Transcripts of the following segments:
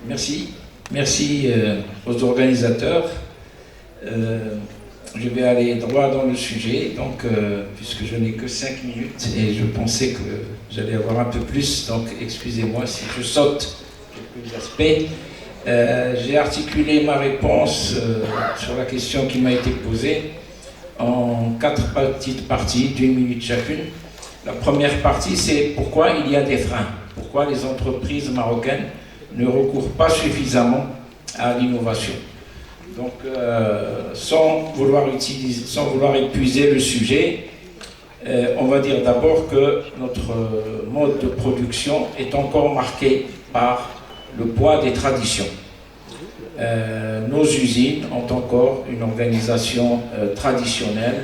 Merci. Merci aux organisateurs. Je vais aller droit dans le sujet, donc, puisque je n'ai que 5 minutes et je pensais que j'allais avoir un peu plus, donc excusez-moi si je saute quelques aspects. J'ai articulé ma réponse sur la question qui m'a été posée en 4 petites parties d'1 minute chacune. La première partie, c'est pourquoi il y a des freins, pourquoi les entreprises marocaines ne recourent pas suffisamment à l'innovation. Donc, sans vouloir épuiser le sujet, on va dire d'abord que notre mode de production est encore marqué par le poids des traditions. Nos usines ont encore une organisation traditionnelle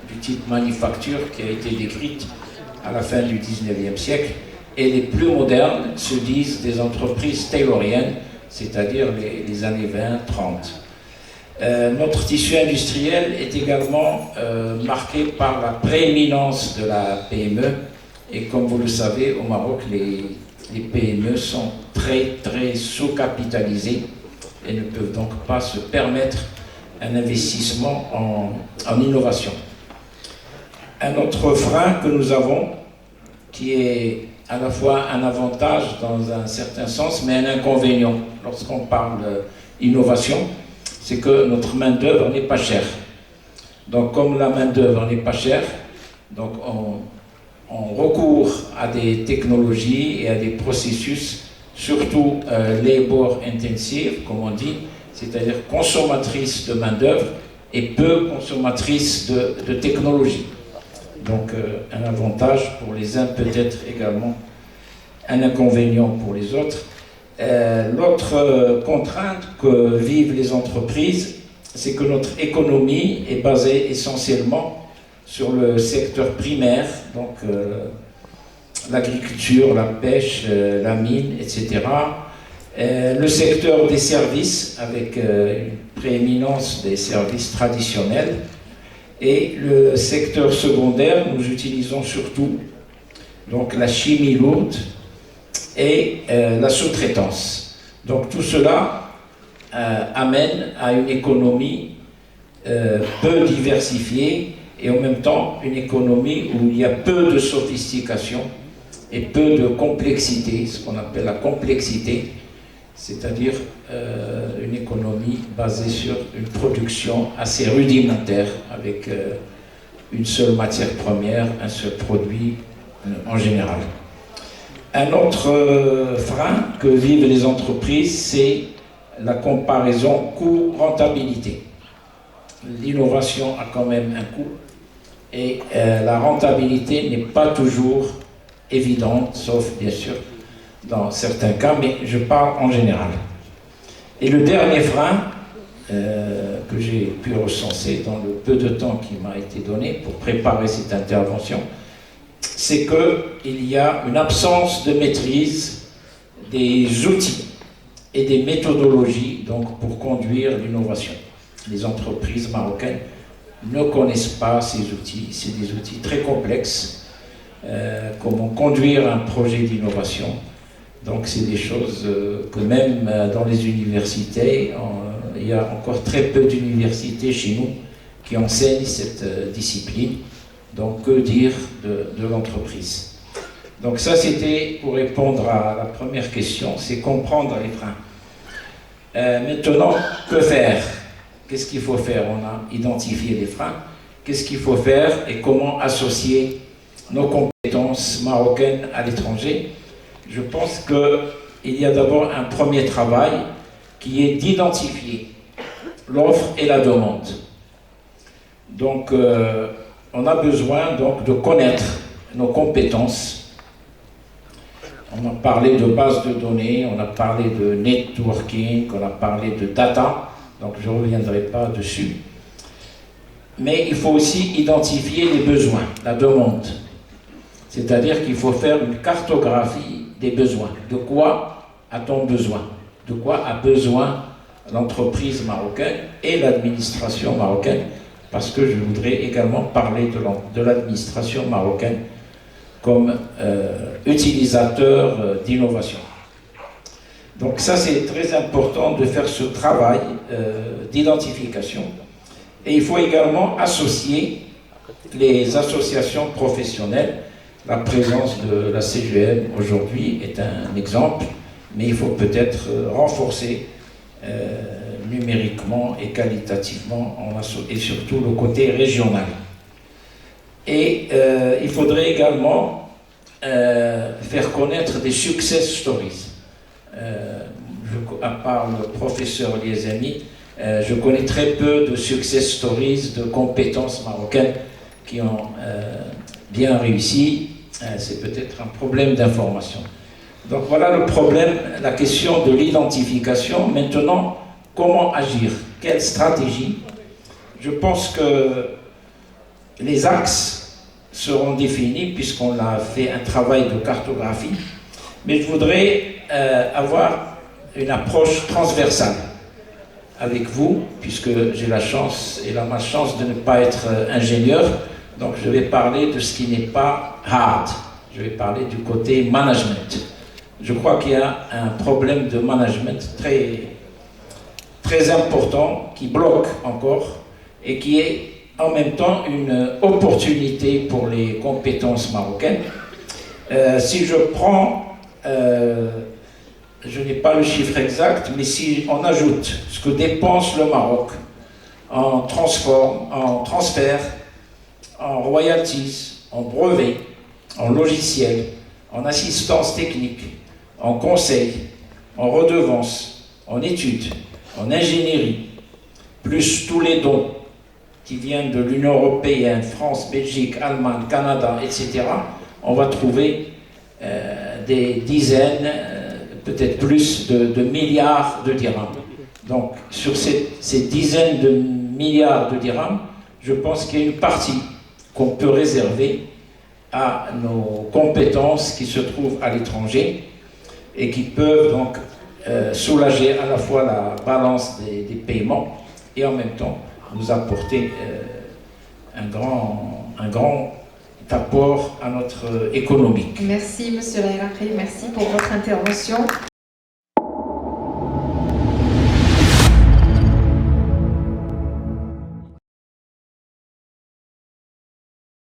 du type manufacture qui a été décrite à la fin du 19e siècle, et les plus modernes se disent des entreprises tayloriennes, c'est-à-dire les années 20-30. Notre tissu industriel est également marqué par la prééminence de la PME, et comme vous le savez, au Maroc, les PME sont très sous-capitalisées et ne peuvent donc pas se permettre un investissement en innovation. Un autre frein que nous avons, qui est à la fois un avantage dans un certain sens, mais un inconvénient lorsqu'on parle d'innovation, c'est que notre main-d'œuvre n'est pas chère. Donc, comme la main-d'œuvre n'est pas chère, donc on recourt à des technologies et à des processus, surtout labor intensive, comme on dit, c'est-à-dire consommatrices de main-d'œuvre et peu consommatrices de technologie. Donc, un avantage pour les uns, peut-être également un inconvénient pour les autres. L'autre contrainte que vivent les entreprises, c'est que notre économie est basée essentiellement sur le secteur primaire, donc l'agriculture, la pêche, la mine, etc. Le secteur des services, avec une prééminence des services traditionnels, et le secteur secondaire, nous utilisons surtout donc la chimie lourde et la sous-traitance. Donc tout cela amène à une économie peu diversifiée et en même temps une économie où il y a peu de sophistication et peu de complexité, ce qu'on appelle la complexité, c'est-à-dire une économie basée sur une production assez rudimentaire avec une seule matière première, un seul produit en général. Un autre frein que vivent les entreprises, c'est la comparaison coût-rentabilité. L'innovation a quand même un coût et la rentabilité n'est pas toujours évidente, sauf bien sûr dans certains cas, mais je parle en général. Et le dernier frein que j'ai pu recenser dans le peu de temps qui m'a été donné pour préparer cette intervention, c'est qu'il y a une absence de maîtrise des outils et des méthodologies donc, pour conduire l'innovation. Les entreprises marocaines ne connaissent pas ces outils, c'est des outils très complexes. Comment conduire un projet d'innovation. Donc c'est des choses que même dans les universités, il y a encore très peu d'universités chez nous qui enseignent cette discipline. Donc que dire de l'entreprise? Donc ça c'était pour répondre à la première question, c'est comprendre les freins. Maintenant, que faire? Qu'est-ce qu'il faut faire? On a identifié les freins. Qu'est-ce qu'il faut faire et comment associer nos compétences marocaines à l'étranger? Je pense qu'il y a d'abord un premier travail qui est d'identifier l'offre et la demande. Donc, on a besoin donc, de connaître nos compétences. On a parlé de base de données, on a parlé de networking, on a parlé de data, donc je ne reviendrai pas dessus. Mais il faut aussi identifier les besoins, la demande. C'est-à-dire qu'il faut faire une cartographie des besoins. De quoi a-t-on besoin? De quoi a besoin l'entreprise marocaine et l'administration marocaine? Parce que je voudrais également parler de l'administration marocaine comme utilisateur d'innovation. Donc ça, c'est très important de faire ce travail d'identification. Et il faut également associer les associations professionnelles. La présence de la CGM aujourd'hui est un exemple, mais il faut peut-être renforcer numériquement et qualitativement, et surtout le côté régional. Et il faudrait également faire connaître des success stories. À part le professeur Liezami, je connais très peu de success stories de compétences marocaines qui ont bien réussi. C'est peut-être un problème d'information. Donc voilà le problème, la question de l'identification. Maintenant, comment agir? Quelle stratégie? Je pense que les axes seront définis puisqu'on a fait un travail de cartographie, mais je voudrais avoir une approche transversale avec vous, puisque j'ai la chance et la malchance de ne pas être ingénieur, donc je vais parler de ce qui n'est pas hard, je vais parler du côté management. Je crois qu'il y a un problème de management très important qui bloque encore et qui est en même temps une opportunité pour les compétences marocaines. Si je prends, je n'ai pas le chiffre exact, mais si on ajoute ce que dépense le Maroc en transfert, en royalties, en brevets, en logiciels, en assistance technique, en conseil, en redevances, en études, en ingénierie, plus tous les dons qui viennent de l'Union européenne, France, Belgique, Allemagne, Canada, etc., on va trouver des dizaines, peut-être plus de milliards de dirhams. Donc, sur ces dizaines de milliards de dirhams, je pense qu'il y a une partie qu'on peut réserver à nos compétences qui se trouvent à l'étranger et qui peuvent donc soulager à la fois la balance des paiements et en même temps nous apporter un grand apport à notre économie. Merci, Monsieur Laïraqi, merci pour votre intervention.